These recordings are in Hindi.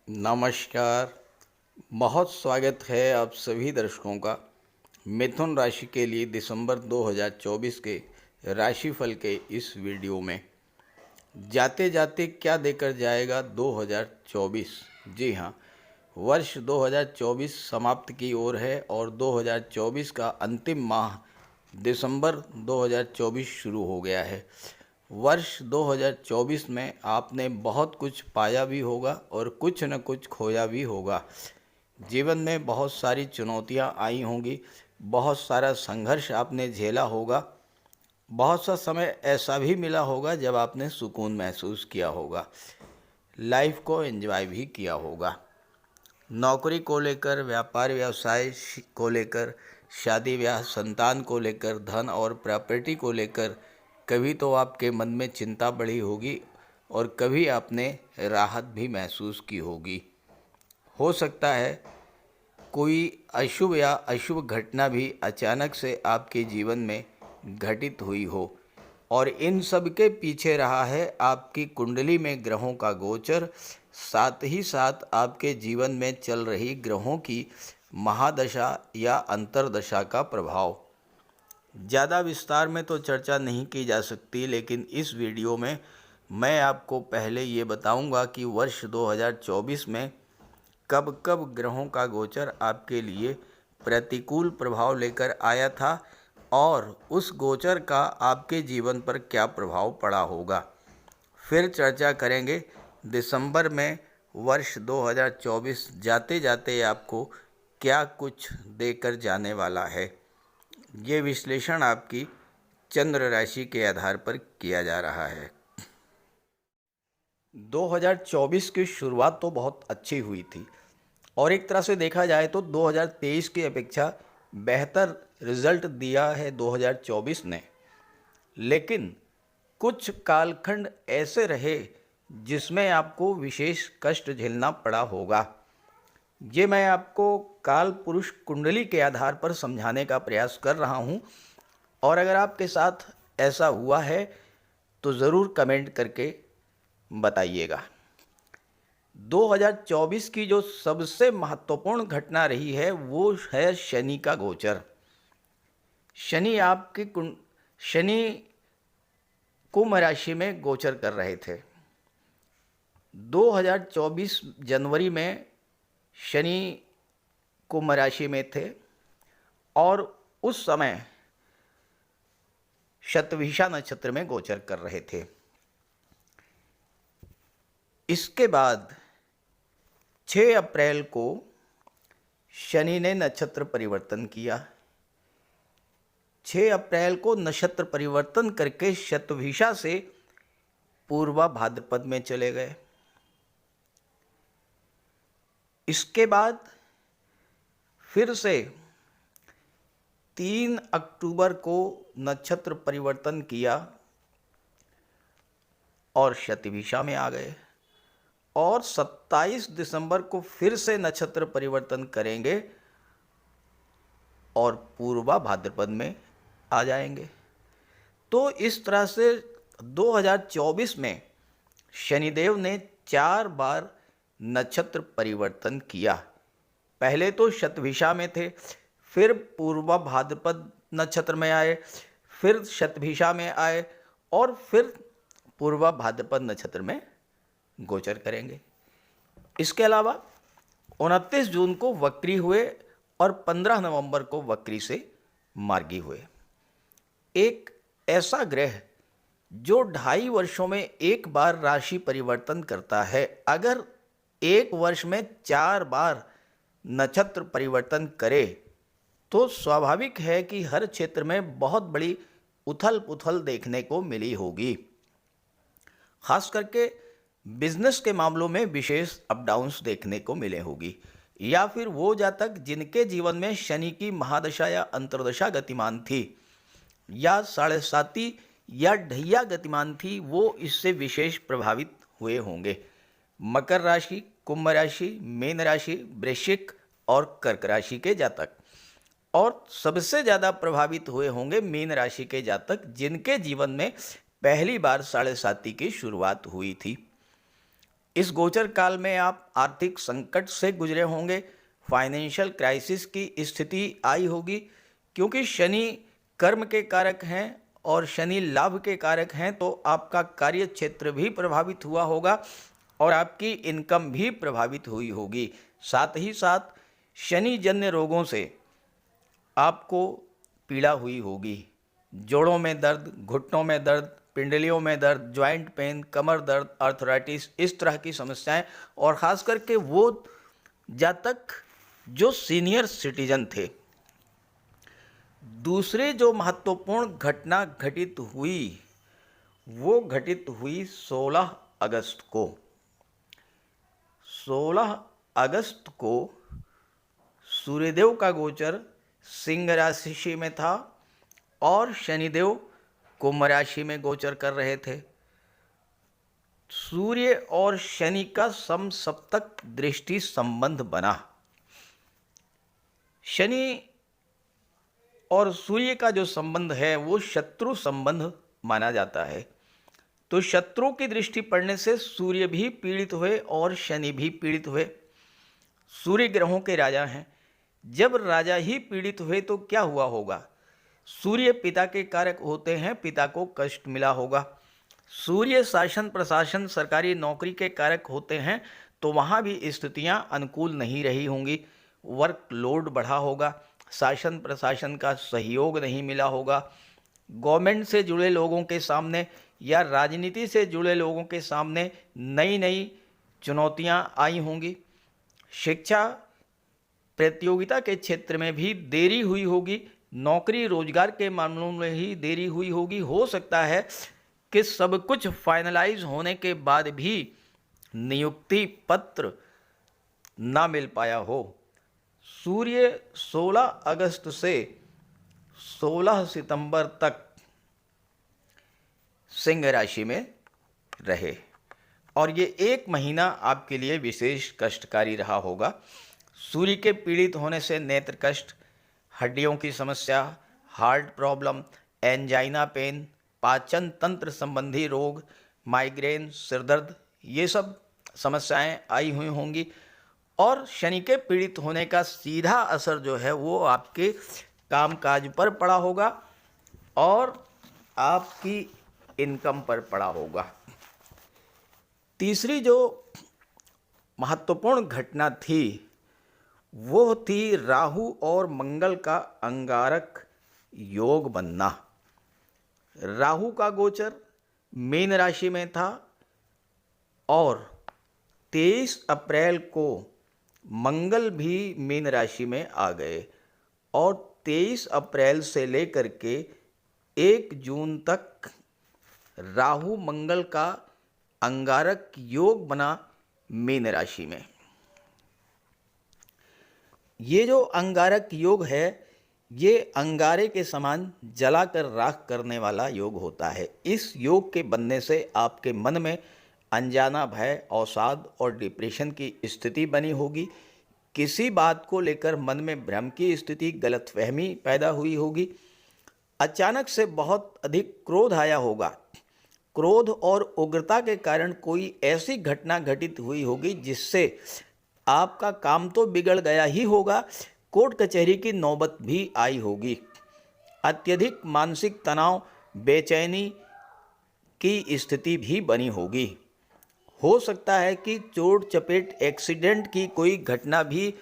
नमस्कार। बहुत स्वागत है आप सभी दर्शकों का मिथुन राशि के लिए दिसंबर 2024 के राशिफल के इस वीडियो में। जाते जाते क्या देकर जाएगा 2024। जी हाँ, वर्ष 2024 समाप्ति की ओर है और 2024 का अंतिम माह दिसंबर 2024 शुरू हो गया है। वर्ष 2024 में आपने बहुत कुछ पाया भी होगा और कुछ न कुछ खोया भी होगा। जीवन में बहुत सारी चुनौतियां आई होंगी, बहुत सारा संघर्ष आपने झेला होगा, बहुत सा समय ऐसा भी मिला होगा जब आपने सुकून महसूस किया होगा, लाइफ को एंजॉय भी किया होगा। नौकरी को लेकर, व्यापार व्यवसाय को लेकर, शादी ब्याह, संतान को लेकर, धन और प्रॉपर्टी को लेकर कभी तो आपके मन में चिंता बढ़ी होगी और कभी आपने राहत भी महसूस की होगी। हो सकता है कोई अशुभ या अशुभ घटना भी अचानक से आपके जीवन में घटित हुई हो और इन सब के पीछे रहा है आपकी कुंडली में ग्रहों का गोचर, साथ ही साथ आपके जीवन में चल रही ग्रहों की महादशा या अंतर्दशा का प्रभाव। ज़्यादा विस्तार में तो चर्चा नहीं की जा सकती, लेकिन इस वीडियो में मैं आपको पहले ये बताऊंगा कि वर्ष 2024 में कब कब ग्रहों का गोचर आपके लिए प्रतिकूल प्रभाव लेकर आया था और उस गोचर का आपके जीवन पर क्या प्रभाव पड़ा होगा। फिर चर्चा करेंगे दिसंबर में वर्ष 2024 जाते जाते आपको क्या कुछ देकर जाने वाला है। ये विश्लेषण आपकी चंद्र राशि के आधार पर किया जा रहा है। 2024 की शुरुआत तो बहुत अच्छी हुई थी और एक तरह से देखा जाए तो 2023 की अपेक्षा बेहतर रिजल्ट दिया है 2024 ने। लेकिन कुछ कालखंड ऐसे रहे जिसमें आपको विशेष कष्ट झेलना पड़ा होगा। ये मैं आपको काल पुरुष कुंडली के आधार पर समझाने का प्रयास कर रहा हूँ और अगर आपके साथ ऐसा हुआ है तो ज़रूर कमेंट करके बताइएगा। 2024 की जो सबसे महत्वपूर्ण घटना रही है वो है शनि का गोचर। शनि कुंभ राशि में गोचर कर रहे थे। 2024 जनवरी में शनि कुंभ राशि में थे और उस समय शतभिषा नक्षत्र में गोचर कर रहे थे। इसके बाद 6 अप्रैल को शनि ने नक्षत्र परिवर्तन किया। 6 अप्रैल को नक्षत्र परिवर्तन करके शतभिषा से पूर्वा भाद्रपद में चले गए। इसके बाद फिर से 3 अक्टूबर को नक्षत्र परिवर्तन किया और शतभिषा में आ गए और 27 दिसंबर को फिर से नक्षत्र परिवर्तन करेंगे और पूर्वा भाद्रपद में आ जाएंगे। तो इस तरह से 2024 में शनिदेव ने 4 बार नक्षत्र परिवर्तन किया। पहले तो शतभिषा में थे, फिर पूर्वा भाद्रपद नक्षत्र में आए, फिर शतभिषा में आए और फिर पूर्वा भाद्रपद नक्षत्र में गोचर करेंगे। इसके अलावा 29 जून को वक्री हुए और 15 नवंबर को वक्री से मार्गी हुए। एक ऐसा ग्रह जो 2.5 वर्षों में एक बार राशि परिवर्तन करता है, अगर एक वर्ष में 4 बार नक्षत्र परिवर्तन करे तो स्वाभाविक है कि हर क्षेत्र में बहुत बड़ी उथल पुथल देखने को मिली होगी। खास करके बिजनेस के मामलों में विशेष अप डाउन्स देखने को मिले होगी, या फिर वो जातक जिनके जीवन में शनि की महादशा या अंतर्दशा गतिमान थी या 7.5 या ढैया गतिमान थी, वो इससे विशेष प्रभावित हुए होंगे। मकर राशि, कुंभ राशि, मीन राशि, वृश्चिक और कर्क राशि के जातक, और सबसे ज़्यादा प्रभावित हुए होंगे मीन राशि के जातक जिनके जीवन में पहली बार 7.5 की शुरुआत हुई थी। इस गोचर काल में आप आर्थिक संकट से गुजरे होंगे, फाइनेंशियल क्राइसिस की स्थिति आई होगी, क्योंकि शनि कर्म के कारक हैं और शनि लाभ के कारक हैं, तो आपका कार्य क्षेत्र भी प्रभावित हुआ होगा और आपकी इनकम भी प्रभावित हुई होगी। साथ ही साथ शनि जन्य रोगों से आपको पीड़ा हुई होगी। जोड़ों में दर्द, घुटनों में दर्द, पिंडलियों में दर्द, जॉइंट पेन, कमर दर्द, आर्थराइटिस, इस तरह की समस्याएं, और ख़ास करके वो जातक जो सीनियर सिटीजन थे। दूसरे जो महत्वपूर्ण घटना घटित हुई वो घटित हुई 16 अगस्त को। 16 अगस्त को सूर्यदेव का गोचर सिंह राशि में था और शनिदेव कुंभ राशि में गोचर कर रहे थे। सूर्य और शनि का समसप्तक दृष्टि संबंध बना। शनि और सूर्य का जो संबंध है वो शत्रु संबंध माना जाता है। तो शत्रु की दृष्टि पड़ने से सूर्य भी पीड़ित हुए और शनि भी पीड़ित हुए। सूर्य ग्रहों के राजा हैं। जब राजा ही पीड़ित हुए तो क्या हुआ होगा? सूर्य पिता के कारक होते हैं, पिता को कष्ट मिला होगा। सूर्य शासन प्रशासन सरकारी नौकरी के कारक होते हैं, तो वहाँ भी स्थितियाँ अनुकूल नहीं रही होंगी। वर्कलोड बढ़ा होगा, शासन प्रशासन का सहयोग नहीं मिला होगा। गवर्नमेंट से जुड़े लोगों के सामने या राजनीति से जुड़े लोगों के सामने नई नई चुनौतियाँ आई होंगी। शिक्षा प्रतियोगिता के क्षेत्र में भी देरी हुई होगी। नौकरी रोजगार के मामलों में ही देरी हुई होगी। हो सकता है कि सब कुछ फाइनलाइज होने के बाद भी नियुक्ति पत्र ना मिल पाया हो। सूर्य 16 अगस्त से 16 सितंबर तक सिंह राशि में रहे और ये एक महीना आपके लिए विशेष कष्टकारी रहा होगा। सूर्य के पीड़ित होने से नेत्र कष्ट, हड्डियों की समस्या, हार्ट प्रॉब्लम, एंजाइना पेन, पाचन तंत्र संबंधी रोग, माइग्रेन, सिरदर्द, ये सब समस्याएं आई हुई होंगी। और शनि के पीड़ित होने का सीधा असर जो है वो आपके कामकाज पर पड़ा होगा और आपकी इनकम पर पड़ा होगा। तीसरी जो महत्वपूर्ण घटना थी वो थी राहु और मंगल का अंगारक योग बनना। राहु का गोचर मीन राशि में था और 23 अप्रैल को मंगल भी मीन राशि में आ गए और 23 अप्रैल से लेकर के 1 जून तक राहु मंगल का अंगारक योग बना मीन राशि में। ये जो अंगारक योग है ये अंगारे के समान जलाकर राख करने वाला योग होता है। इस योग के बनने से आपके मन में अनजाना भय, अवसाद और डिप्रेशन की स्थिति बनी होगी। किसी बात को लेकर मन में भ्रम की स्थिति, गलतफहमी पैदा हुई होगी। अचानक से बहुत अधिक क्रोध आया होगा। क्रोध और उग्रता के कारण कोई ऐसी घटना घटित हुई होगी जिससे आपका काम तो बिगड़ गया ही होगा, कोर्ट कचहरी की नौबत भी आई होगी। अत्यधिक मानसिक तनाव, बेचैनी की स्थिति भी बनी होगी। हो सकता है कि चोट चपेट, एक्सीडेंट की कोई घटना भी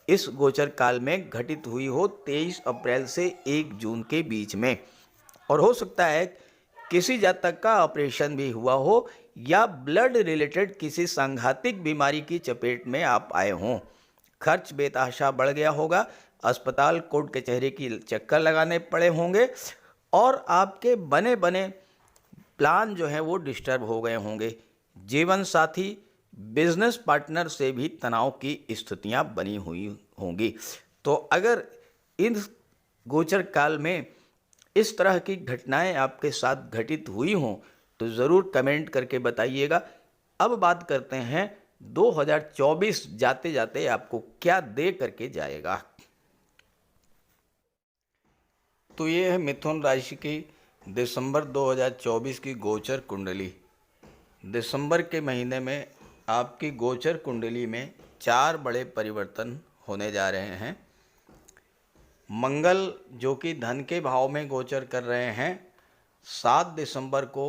इस गोचर काल में घटित हुई हो 23 अप्रैल से 1 जून के बीच में। और हो सकता है किसी जातक का ऑपरेशन भी हुआ हो या ब्लड रिलेटेड किसी सांघातिक बीमारी की चपेट में आप आए हों। खर्च बेतहाशा बढ़ गया होगा, अस्पताल, कोर्ट कचहरी की चक्कर लगाने पड़े होंगे और आपके बने बने प्लान जो है वो डिस्टर्ब हो गए होंगे। जीवन साथी, बिजनेस पार्टनर से भी तनाव की स्थितियां बनी हुई होंगी। तो अगर इन गोचर काल में इस तरह की घटनाएं आपके साथ घटित हुई हों तो ज़रूर कमेंट करके बताइएगा। अब बात करते हैं 2024 जाते जाते आपको क्या दे करके जाएगा। तो ये है मिथुन राशि की दिसंबर 2024 की गोचर कुंडली। दिसंबर के महीने में आपकी गोचर कुंडली में 4 बड़े परिवर्तन होने जा रहे हैं। मंगल जो कि धन के भाव में गोचर कर रहे हैं 7 दिसंबर को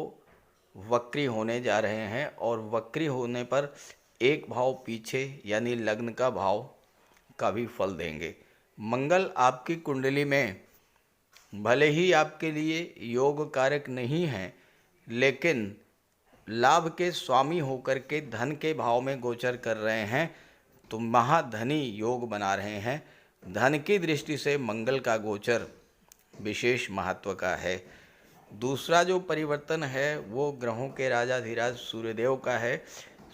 वक्री होने जा रहे हैं और वक्री होने पर एक भाव पीछे यानी लग्न का भाव का भी फल देंगे। मंगल आपकी कुंडली में भले ही आपके लिए योग कारक नहीं है, लेकिन लाभ के स्वामी होकर के धन के भाव में गोचर कर रहे हैं, तो महाधनी योग बना रहे हैं। धन की दृष्टि से मंगल का गोचर विशेष महत्व का है। दूसरा जो परिवर्तन है वो ग्रहों के राजाधिराज सूर्यदेव का है।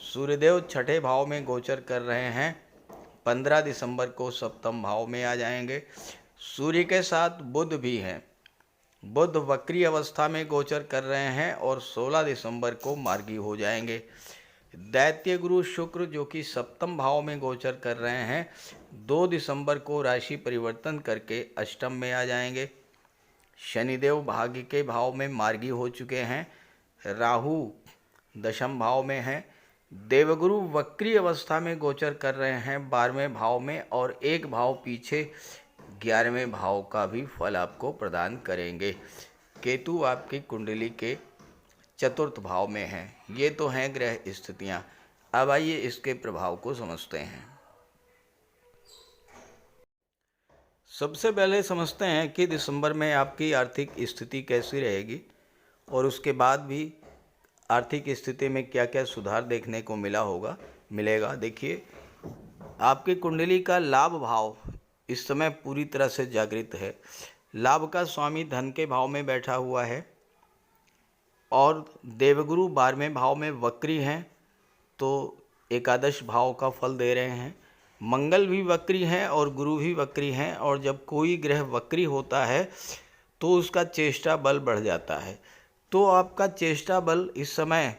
सूर्यदेव छठे भाव में गोचर कर रहे हैं, 15 दिसंबर को सप्तम भाव में आ जाएंगे। सूर्य के साथ बुध भी हैं। बुध वक्री अवस्था में गोचर कर रहे हैं और 16 दिसंबर को मार्गी हो जाएंगे। दैत्य गुरु शुक्र जो कि सप्तम भाव में गोचर कर रहे हैं 2 दिसंबर को राशि परिवर्तन करके अष्टम में आ जाएंगे। शनिदेव भाग्य के भाव में मार्गी हो चुके हैं। राहु दशम भाव में है। देवगुरु वक्री अवस्था में गोचर कर रहे हैं 12वें भाव में और एक भाव पीछे 11वें भाव का भी फल आपको प्रदान करेंगे। केतु आपकी कुंडली के चतुर्थ भाव में हैं। ये तो हैं ग्रह स्थितियाँ। अब आइए इसके प्रभाव को समझते हैं। सबसे पहले समझते हैं कि दिसंबर में आपकी आर्थिक स्थिति कैसी रहेगी और उसके बाद भी आर्थिक स्थिति में क्या क्या सुधार देखने को मिलेगा। देखिए, आपकी कुंडली का लाभ भाव इस समय पूरी तरह से जागृत है। लाभ का स्वामी धन के भाव में बैठा हुआ है और देवगुरु 12वें भाव में वक्री हैं, तो एकादश भाव का फल दे रहे हैं। मंगल भी वक्री हैं और गुरु भी वक्री हैं, और जब कोई ग्रह वक्री होता है तो उसका चेष्टा बल बढ़ जाता है। तो आपका चेष्टा बल इस समय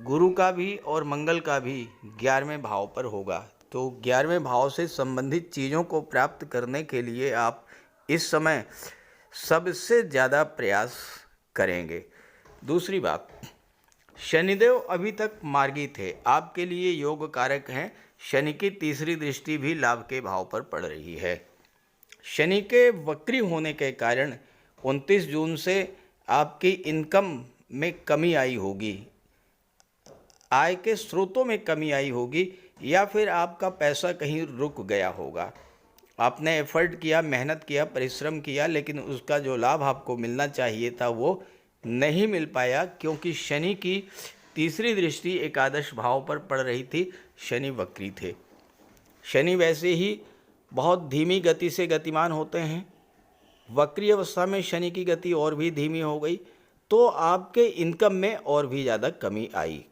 गुरु का भी और मंगल का भी 11वें भाव पर होगा। तो 11वें भाव से संबंधित चीज़ों को प्राप्त करने के लिए आप इस समय सबसे ज़्यादा प्रयास करेंगे। दूसरी बात, शनिदेव अभी तक मार्गी थे, आपके लिए योग कारक हैं। शनि की तीसरी दृष्टि भी लाभ के भाव पर पड़ रही है। शनि के वक्री होने के कारण 29 जून से आपकी इनकम में कमी आई होगी, आय के स्रोतों में कमी आई होगी, या फिर आपका पैसा कहीं रुक गया होगा। आपने एफर्ट किया, मेहनत किया, परिश्रम किया, लेकिन उसका जो लाभ आपको मिलना चाहिए था वो नहीं मिल पाया, क्योंकि शनि की तीसरी दृष्टि एकादश भाव पर पड़ रही थी। शनि वक्री थे। शनि वैसे ही बहुत धीमी गति से गतिमान होते हैं। वक्री अवस्था में शनि की गति और भी धीमी हो गई, तो आपके इनकम में और भी ज़्यादा कमी आई।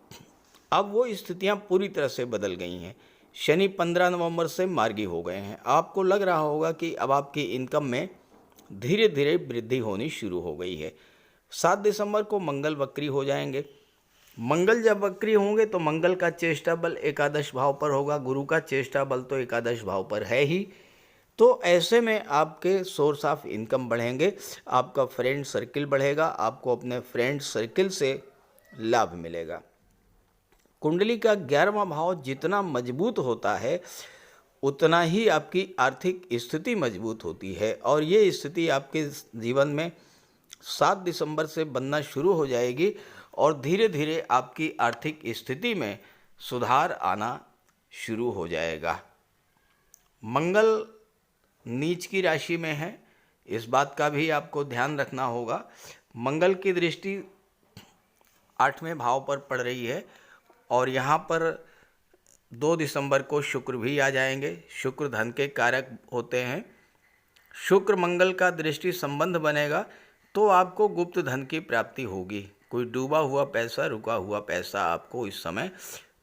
अब वो स्थितियां पूरी तरह से बदल गई हैं। शनि 15 नवंबर से मार्गी हो गए हैं। आपको लग रहा होगा कि अब आपकी इनकम में धीरे धीरे वृद्धि होनी शुरू हो गई है। 7 दिसंबर को मंगल वक्री हो जाएंगे। मंगल जब वक्री होंगे तो मंगल का चेष्टा बल एकादश भाव पर होगा, गुरु का चेष्टा बल तो एकादश भाव पर है ही। तो ऐसे में आपके सोर्स ऑफ इनकम बढ़ेंगे, आपका फ्रेंड सर्किल बढ़ेगा, आपको अपने फ्रेंड सर्किल से लाभ मिलेगा। कुंडली का 11वां भाव जितना मजबूत होता है उतना ही आपकी आर्थिक स्थिति मजबूत होती है, और ये स्थिति आपके जीवन में 7 दिसंबर से बनना शुरू हो जाएगी और धीरे धीरे आपकी आर्थिक स्थिति में सुधार आना शुरू हो जाएगा। मंगल नीच की राशि में है, इस बात का भी आपको ध्यान रखना होगा। मंगल की दृष्टि 8वें भाव पर पड़ रही है और यहाँ पर 2 दिसंबर को शुक्र भी आ जाएंगे। शुक्र धन के कारक होते हैं। शुक्र मंगल का दृष्टि संबंध बनेगा तो आपको गुप्त धन की प्राप्ति होगी। कोई डूबा हुआ पैसा, रुका हुआ पैसा आपको इस समय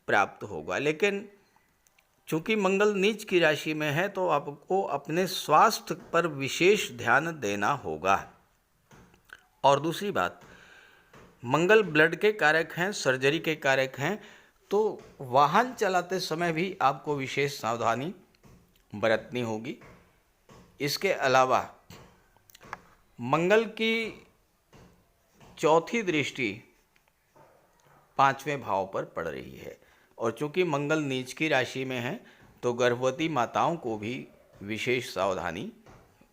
प्राप्त होगा। लेकिन चूंकि मंगल नीच की राशि में है तो आपको अपने स्वास्थ्य पर विशेष ध्यान देना होगा। और दूसरी बात, मंगल ब्लड के कारक हैं, सर्जरी के कारक हैं, तो वाहन चलाते समय भी आपको विशेष सावधानी बरतनी होगी। इसके अलावा मंगल की चौथी दृष्टि 5वें भाव पर पड़ रही है। और चूंकि मंगल नीच की राशि में है तो गर्भवती माताओं को भी विशेष सावधानी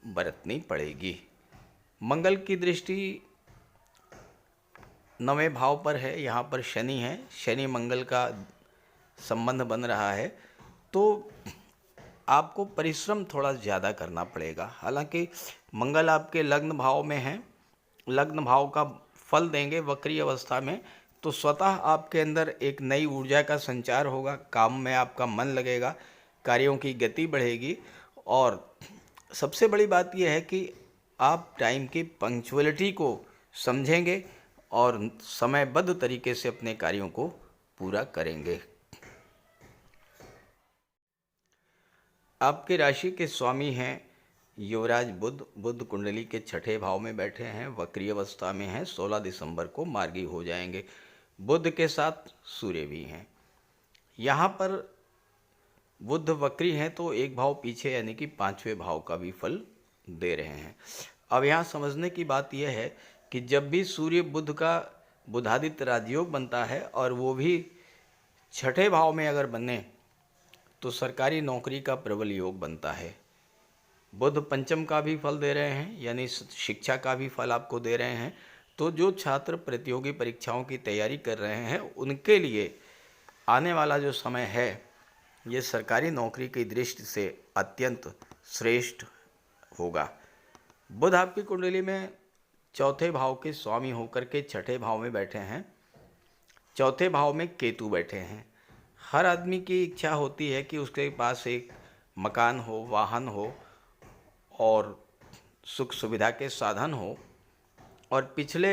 बरतनी पड़ेगी। मंगल की दृष्टि 9वें भाव पर है, यहाँ पर शनि है, शनि मंगल का संबंध बन रहा है, तो आपको परिश्रम थोड़ा ज़्यादा करना पड़ेगा। हालांकि मंगल आपके लग्न भाव में है, लग्न भाव का फल देंगे वक्री अवस्था में, तो स्वतः आपके अंदर एक नई ऊर्जा का संचार होगा, काम में आपका मन लगेगा, कार्यों की गति बढ़ेगी। और सबसे बड़ी बात यह है कि आप टाइम की पंक्चुअलिटी को समझेंगे और समयबद्ध तरीके से अपने कार्यों को पूरा करेंगे। आपके राशि के स्वामी हैं युवराज बुध। बुध कुंडली के छठे भाव में बैठे हैं, वक्री अवस्था में हैं, 16 दिसंबर को मार्गी हो जाएंगे। बुध के साथ सूर्य भी हैं। यहाँ पर बुध वक्री हैं तो एक भाव पीछे यानी कि 5वें भाव का भी फल दे रहे हैं। अब यहाँ समझने की बात यह है कि जब भी सूर्य बुध का बुधादित्य राजयोग बनता है और वो भी छठे भाव में अगर बने तो सरकारी नौकरी का प्रबल योग बनता है। बुध पंचम का भी फल दे रहे हैं, यानी शिक्षा का भी फल आपको दे रहे हैं। तो जो छात्र प्रतियोगी परीक्षाओं की तैयारी कर रहे हैं उनके लिए आने वाला जो समय है ये सरकारी नौकरी की दृष्टि से अत्यंत श्रेष्ठ होगा। बुध आपकी कुंडली में चौथे भाव के स्वामी होकर के छठे भाव में बैठे हैं, चौथे भाव में केतु बैठे हैं। हर आदमी की इच्छा होती है कि उसके पास एक मकान हो, वाहन हो और सुख सुविधा के साधन हो। और पिछले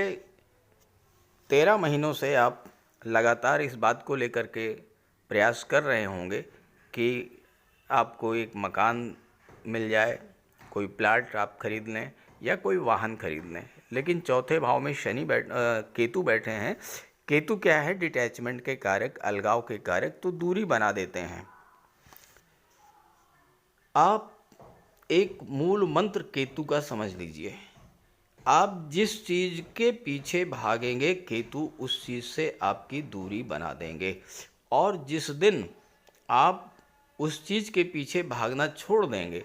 13 महीनों से आप लगातार इस बात को लेकर के प्रयास कर रहे होंगे कि आपको एक मकान मिल जाए, कोई प्लाट आप खरीद लें या कोई वाहन खरीद लें। लेकिन चौथे भाव में केतु बैठे हैं। केतु क्या है? डिटैचमेंट के कारक, अलगाव के कारक, तो दूरी बना देते हैं। आप एक मूल मंत्र केतु का समझ लीजिए, आप जिस चीज़ के पीछे भागेंगे केतु उस चीज़ से आपकी दूरी बना देंगे। और जिस दिन आप उस चीज़ के पीछे भागना छोड़ देंगे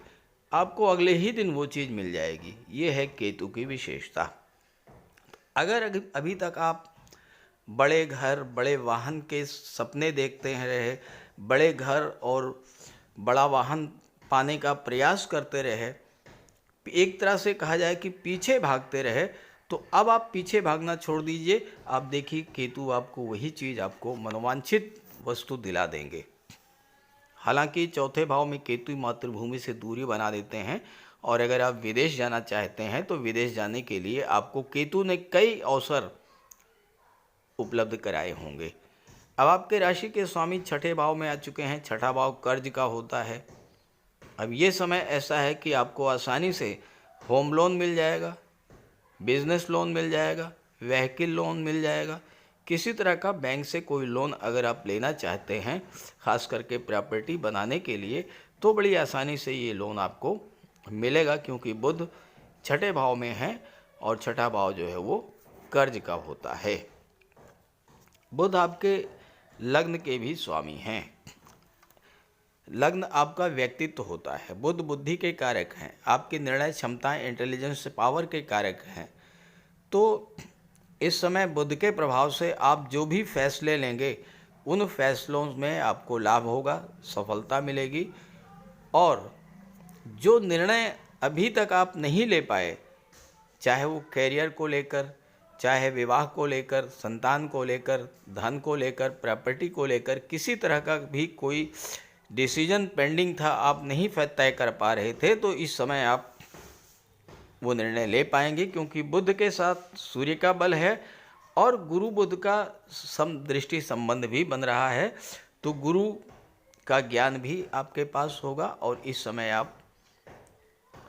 आपको अगले ही दिन वो चीज़ मिल जाएगी। ये है केतु की विशेषता। अगर अभी तक आप बड़े घर, बड़े वाहन के सपने देखते हैं रहे, बड़े घर और बड़ा वाहन पाने का प्रयास करते रहे, एक तरह से कहा जाए कि पीछे भागते रहे, तो अब आप पीछे भागना छोड़ दीजिए। आप देखिए केतु आपको वही चीज़, आपको मनोवांछित वस्तु दिला देंगे। हालांकि चौथे भाव में केतु मातृभूमि से दूरी बना देते हैं और अगर आप विदेश जाना चाहते हैं तो विदेश जाने के लिए आपको केतु ने कई अवसर उपलब्ध कराए होंगे। अब आपके राशि के स्वामी छठे भाव में आ चुके हैं। छठा भाव कर्ज का होता है। अब ये समय ऐसा है कि आपको आसानी से होम लोन मिल जाएगा, बिजनेस लोन मिल जाएगा, व्हीकल लोन मिल जाएगा। किसी तरह का बैंक से कोई लोन अगर आप लेना चाहते हैं, ख़ास करके प्रॉपर्टी बनाने के लिए, तो बड़ी आसानी से ये लोन आपको मिलेगा, क्योंकि बुध छठे भाव में है और छठा भाव जो है वो कर्ज का होता है। बुध आपके लग्न के भी स्वामी हैं। लग्न आपका व्यक्तित्व होता है। बुध बुद्धि के कारक हैं, आपकी निर्णय क्षमताएं, इंटेलिजेंस, पावर के कारक हैं। तो इस समय बुध के प्रभाव से आप जो भी फैसले लेंगे उन फैसलों में आपको लाभ होगा, सफलता मिलेगी। और जो निर्णय अभी तक आप नहीं ले पाए, चाहे वो कैरियर को लेकर, चाहे विवाह को लेकर, संतान को लेकर, धन को लेकर, प्रॉपर्टी को लेकर, किसी तरह का भी कोई डिसीजन पेंडिंग था, आप नहीं तय कर पा रहे थे, तो इस समय आप वो निर्णय ले पाएंगे, क्योंकि बुध के साथ सूर्य का बल है और गुरु बुध का दृष्टि संबंध भी बन रहा है। तो गुरु का ज्ञान भी आपके पास होगा और इस समय आप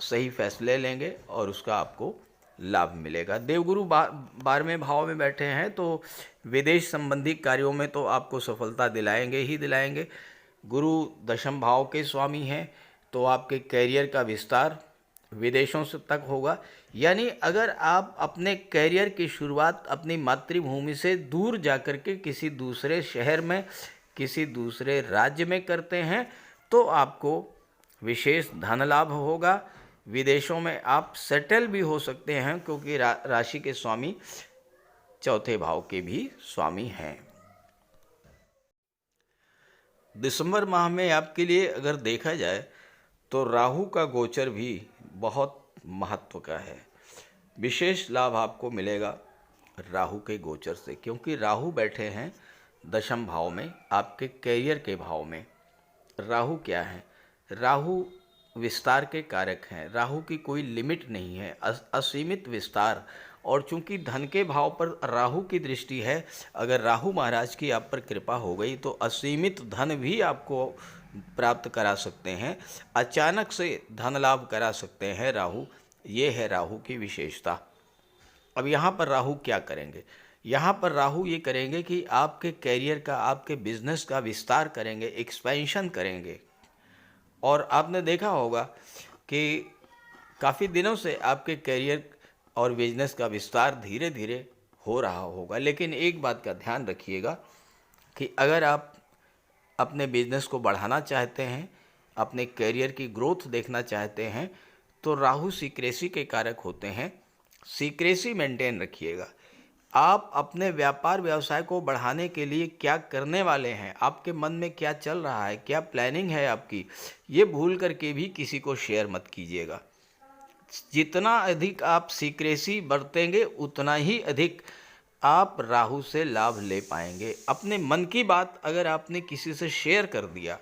सही फैसले लेंगे और उसका आपको लाभ मिलेगा। देवगुरु 12वें भाव में बैठे हैं, तो विदेश संबंधी कार्यों में तो आपको सफलता दिलाएंगे ही दिलाएंगे। गुरु दशम भाव के स्वामी हैं, तो आपके कैरियर का विस्तार विदेशों से तक होगा। यानी अगर आप अपने कैरियर की शुरुआत अपनी मातृभूमि से दूर जाकर के किसी दूसरे शहर में किसी दूसरे राज्य में करते हैं तो आपको विशेष धन लाभ होगा। विदेशों में आप सेटल भी हो सकते हैं, क्योंकि राशि के स्वामी चौथे भाव के भी स्वामी हैं। दिसंबर माह में आपके लिए अगर देखा जाए तो राहु का गोचर भी बहुत महत्व का है। विशेष लाभ आपको मिलेगा राहु के गोचर से, क्योंकि राहु बैठे हैं दशम भाव में, आपके कैरियर के भाव में। राहु क्या है? राहु विस्तार के कारक हैं। राहु की कोई लिमिट नहीं है, असीमित विस्तार। और चूंकि धन के भाव पर राहु की दृष्टि है, अगर राहु महाराज की आप पर कृपा हो गई तो असीमित धन भी आपको प्राप्त करा सकते हैं, अचानक से धन लाभ करा सकते हैं राहु। ये है राहु की विशेषता। अब यहाँ पर राहु क्या करेंगे? यहाँ पर राहु ये करेंगे कि आपके कैरियर का, आपके बिजनेस का विस्तार करेंगे, एक्सपेंशन करेंगे। और आपने देखा होगा कि काफ़ी दिनों से आपके कैरियर और बिजनेस का विस्तार धीरे धीरे हो रहा होगा। लेकिन एक बात का ध्यान रखिएगा कि अगर आप अपने बिजनेस को बढ़ाना चाहते हैं, अपने कैरियर की ग्रोथ देखना चाहते हैं, तो राहु सीक्रेसी के कारक होते हैं। सीक्रेसी मेंटेन रखिएगा। आप अपने व्यापार व्यवसाय को बढ़ाने के लिए क्या करने वाले हैं, आपके मन में क्या चल रहा है, क्या प्लानिंग है आपकी, ये भूल करके भी किसी को शेयर मत कीजिएगा। जितना अधिक आप सीक्रेसी बरतेंगे उतना ही अधिक आप राहु से लाभ ले पाएंगे। अपने मन की बात अगर आपने किसी से शेयर कर दिया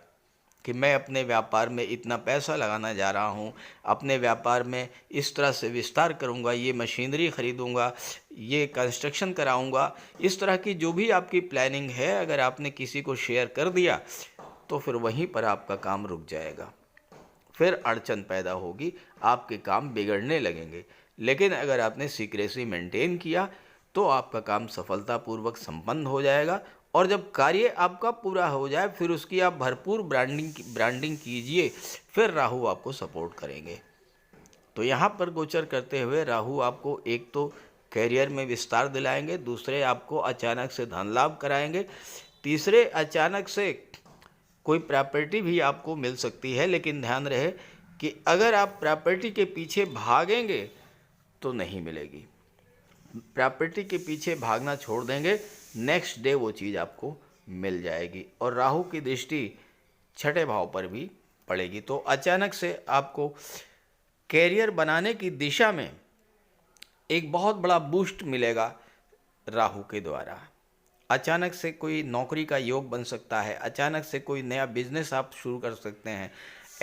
कि मैं अपने व्यापार में इतना पैसा लगाना जा रहा हूँ, अपने व्यापार में इस तरह से विस्तार करूँगा, ये मशीनरी ख़रीदूँगा, ये कंस्ट्रक्शन कराऊँगा, इस तरह की जो भी आपकी प्लानिंग है, अगर आपने किसी को शेयर कर दिया तो फिर वहीं पर आपका काम रुक जाएगा, फिर अड़चन पैदा होगी, आपके काम बिगड़ने लगेंगे। लेकिन अगर आपने सीक्रेसी मेंटेन किया तो आपका काम सफलतापूर्वक संपन्न हो जाएगा। और जब कार्य आपका पूरा हो जाए फिर उसकी आप भरपूर ब्रांडिंग कीजिए, फिर राहु आपको सपोर्ट करेंगे। तो यहाँ पर गोचर करते हुए राहु आपको एक तो कैरियर में विस्तार दिलाएंगे, दूसरे आपको अचानक से धन लाभ कराएंगे, तीसरे अचानक से कोई प्रॉपर्टी भी आपको मिल सकती है। लेकिन ध्यान रहे कि अगर आप प्रॉपर्टी के पीछे भागेंगे तो नहीं मिलेगी। प्रॉपर्टी के पीछे भागना छोड़ देंगे, नेक्स्ट डे वो चीज़ आपको मिल जाएगी। और राहु की दृष्टि छठे भाव पर भी पड़ेगी, तो अचानक से आपको कैरियर बनाने की दिशा में एक बहुत बड़ा बूस्ट मिलेगा राहु के द्वारा। अचानक से कोई नौकरी का योग बन सकता है, अचानक से कोई नया बिजनेस आप शुरू कर सकते हैं,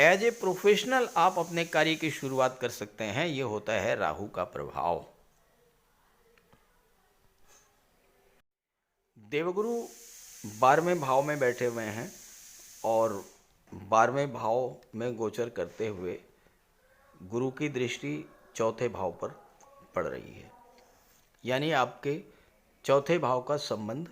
एज ए प्रोफेशनल आप अपने कार्य की शुरुआत कर सकते हैं। ये होता है राहु का प्रभाव। देवगुरु 12वें भाव में बैठे हुए हैं और 12वें भाव में गोचर करते हुए गुरु की दृष्टि चौथे भाव पर पड़ रही है। यानी आपके चौथे भाव का संबंध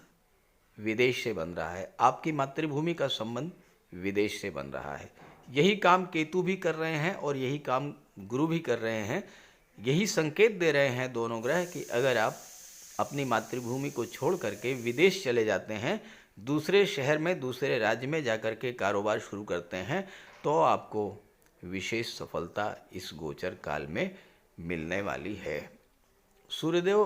विदेश से बन रहा है, आपकी मातृभूमि का संबंध विदेश से बन रहा है। यही काम केतु भी कर रहे हैं और यही काम गुरु भी कर रहे हैं। यही संकेत दे रहे हैं दोनों ग्रह कि अगर आप अपनी मातृभूमि को छोड़ करके विदेश चले जाते हैं, दूसरे शहर में, दूसरे राज्य में जाकर के कारोबार शुरू करते हैं, तो आपको विशेष सफलता इस गोचर काल में मिलने वाली है। सूर्यदेव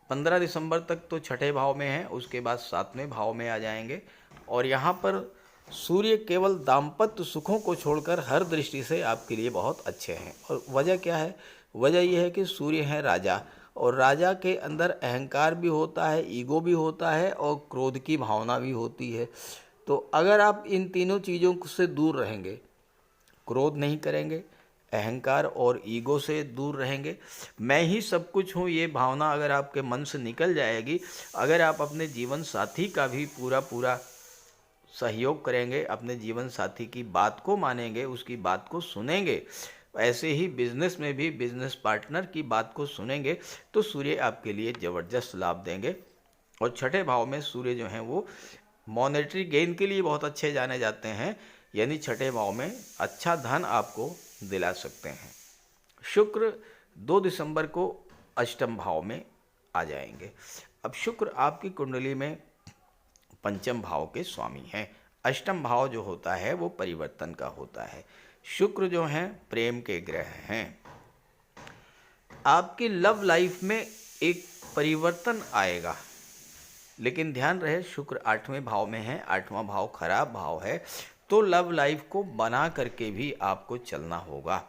15 दिसंबर तक तो छठे भाव में हैं, उसके बाद 7वें भाव में आ जाएंगे। और यहाँ पर सूर्य केवल दाम्पत्य सुखों को छोड़कर हर दृष्टि से आपके लिए बहुत अच्छे हैं। और वजह क्या है? वजह यह है कि सूर्य है राजा, और राजा के अंदर अहंकार भी होता है, ईगो भी होता है और क्रोध की भावना भी होती है। तो अगर आप इन तीनों चीज़ों से दूर रहेंगे, क्रोध नहीं करेंगे, अहंकार और ईगो से दूर रहेंगे, मैं ही सब कुछ हूँ, ये भावना अगर आपके मन से निकल जाएगी, अगर आप अपने जीवन साथी का भी पूरा सहयोग करेंगे, अपने जीवन साथी की बात को मानेंगे, उसकी बात को सुनेंगे, ऐसे ही बिजनेस में भी बिजनेस पार्टनर की बात को सुनेंगे, तो सूर्य आपके लिए ज़बरदस्त लाभ देंगे। और छठे भाव में सूर्य जो हैं वो मॉनेटरी गेन के लिए बहुत अच्छे जाने जाते हैं, यानी छठे भाव में अच्छा धन आपको दिला सकते हैं। शुक्र 2 दिसंबर को अष्टम भाव में आ जाएंगे। अब शुक्र आपकी कुंडली में पंचम भाव के स्वामी हैं। अष्टम भाव जो होता है वो परिवर्तन का होता है। शुक्र जो हैं प्रेम के ग्रह हैं। आपकी लव लाइफ में एक परिवर्तन आएगा, लेकिन ध्यान रहे शुक्र 8वें भाव में है, 8वां भाव खराब भाव है, तो लव लाइफ को बना करके भी आपको चलना होगा।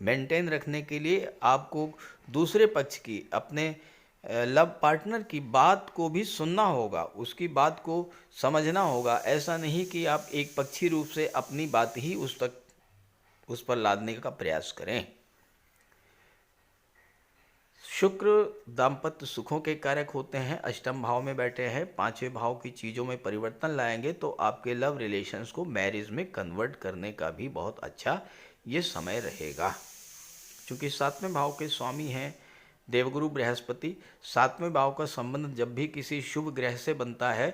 मेंटेन रखने के लिए आपको दूसरे पक्ष की, अपने लव पार्टनर की बात को भी सुनना होगा, उसकी बात को समझना होगा। ऐसा नहीं कि आप एक पक्षी रूप से अपनी बात ही उस पर लादने का प्रयास करें। शुक्र दाम्पत्य सुखों के कारक होते हैं, अष्टम भाव में बैठे हैं, 5वें भाव की चीज़ों में परिवर्तन लाएंगे तो आपके लव रिलेशंस को मैरिज में कन्वर्ट करने का भी बहुत अच्छा ये समय रहेगा। क्योंकि 7वें भाव के स्वामी हैं देवगुरु बृहस्पति, 7वें भाव का संबंध जब भी किसी शुभ ग्रह से बनता है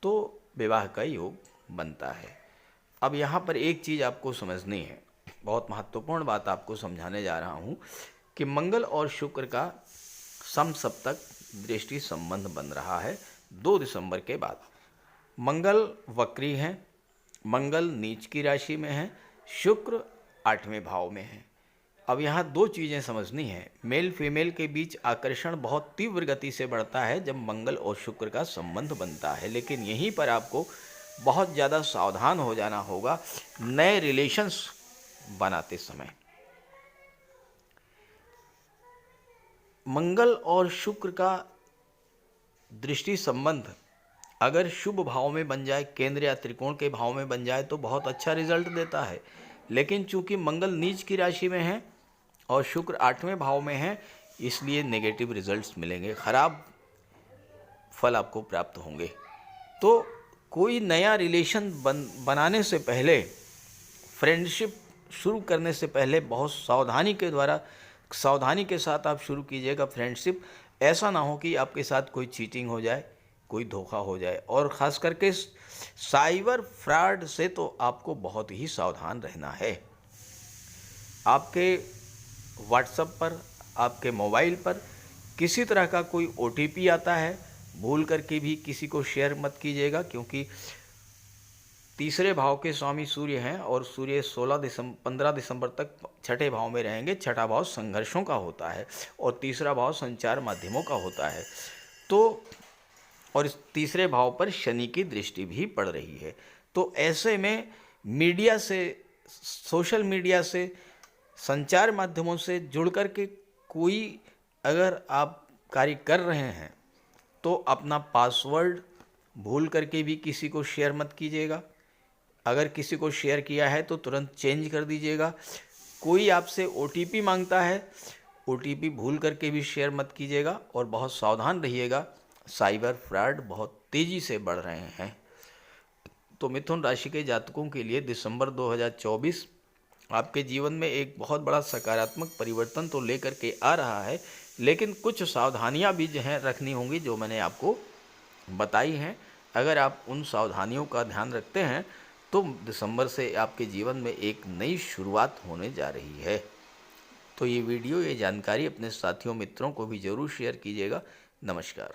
तो विवाह का योग बनता है। अब यहाँ पर एक चीज़ आपको समझनी है, बहुत महत्वपूर्ण बात आपको समझाने जा रहा हूँ कि मंगल और शुक्र का समसप्तक दृष्टि संबंध बन रहा है 2 दिसंबर के बाद। मंगल वक्री हैं, मंगल नीच की राशि में है, शुक्र 8वें भाव में है। अब यहाँ 2 चीज़ें समझनी है। मेल फीमेल के बीच आकर्षण बहुत तीव्र गति से बढ़ता है जब मंगल और शुक्र का संबंध बनता है, लेकिन यहीं पर आपको बहुत ज़्यादा सावधान हो जाना होगा नए रिलेशंस बनाते समय। मंगल और शुक्र का दृष्टि संबंध अगर शुभ भाव में बन जाए, केंद्र या त्रिकोण के भाव में बन जाए तो बहुत अच्छा रिजल्ट देता है। लेकिन चूंकि मंगल नीच की राशि में है और शुक्र 8वें भाव में है, इसलिए नेगेटिव रिजल्ट्स मिलेंगे, खराब फल आपको प्राप्त होंगे। तो कोई नया रिलेशन बनाने से पहले, फ्रेंडशिप शुरू करने से पहले बहुत सावधानी के साथ आप शुरू कीजिएगा फ्रेंडशिप। ऐसा ना हो कि आपके साथ कोई चीटिंग हो जाए, कोई धोखा हो जाए। और ख़ास करके साइबर फ्रॉड से तो आपको बहुत ही सावधान रहना है। आपके व्हाट्सएप पर, आपके मोबाइल पर किसी तरह का कोई OTP आता है, भूल करके भी किसी को शेयर मत कीजिएगा, क्योंकि 3रे भाव के स्वामी सूर्य हैं और सूर्य 15 दिसंबर तक 6ठे भाव में रहेंगे। 6ठा भाव संघर्षों का होता है और 3रा भाव संचार माध्यमों का होता है। तो और इस 3रे भाव पर शनि की दृष्टि भी पड़ रही है। तो ऐसे में मीडिया से, सोशल मीडिया से, संचार माध्यमों से जुड़ कर के कोई अगर आप कार्य कर रहे हैं तो अपना पासवर्ड भूल करके भी किसी को शेयर मत कीजिएगा। अगर किसी को शेयर किया है तो तुरंत चेंज कर दीजिएगा। कोई आपसे OTP मांगता है, OTP भूल करके भी शेयर मत कीजिएगा और बहुत सावधान रहिएगा। साइबर फ्रॉड बहुत तेज़ी से बढ़ रहे हैं। तो मिथुन राशि के जातकों के लिए दिसंबर 2024 आपके जीवन में एक बहुत बड़ा सकारात्मक परिवर्तन तो लेकर के आ रहा है, लेकिन कुछ सावधानियां भी जो हैं रखनी होंगी, जो मैंने आपको बताई हैं। अगर आप उन सावधानियों का ध्यान रखते हैं तो दिसंबर से आपके जीवन में एक नई शुरुआत होने जा रही है। तो ये वीडियो, ये जानकारी अपने साथियों मित्रों को भी ज़रूर शेयर कीजिएगा। नमस्कार।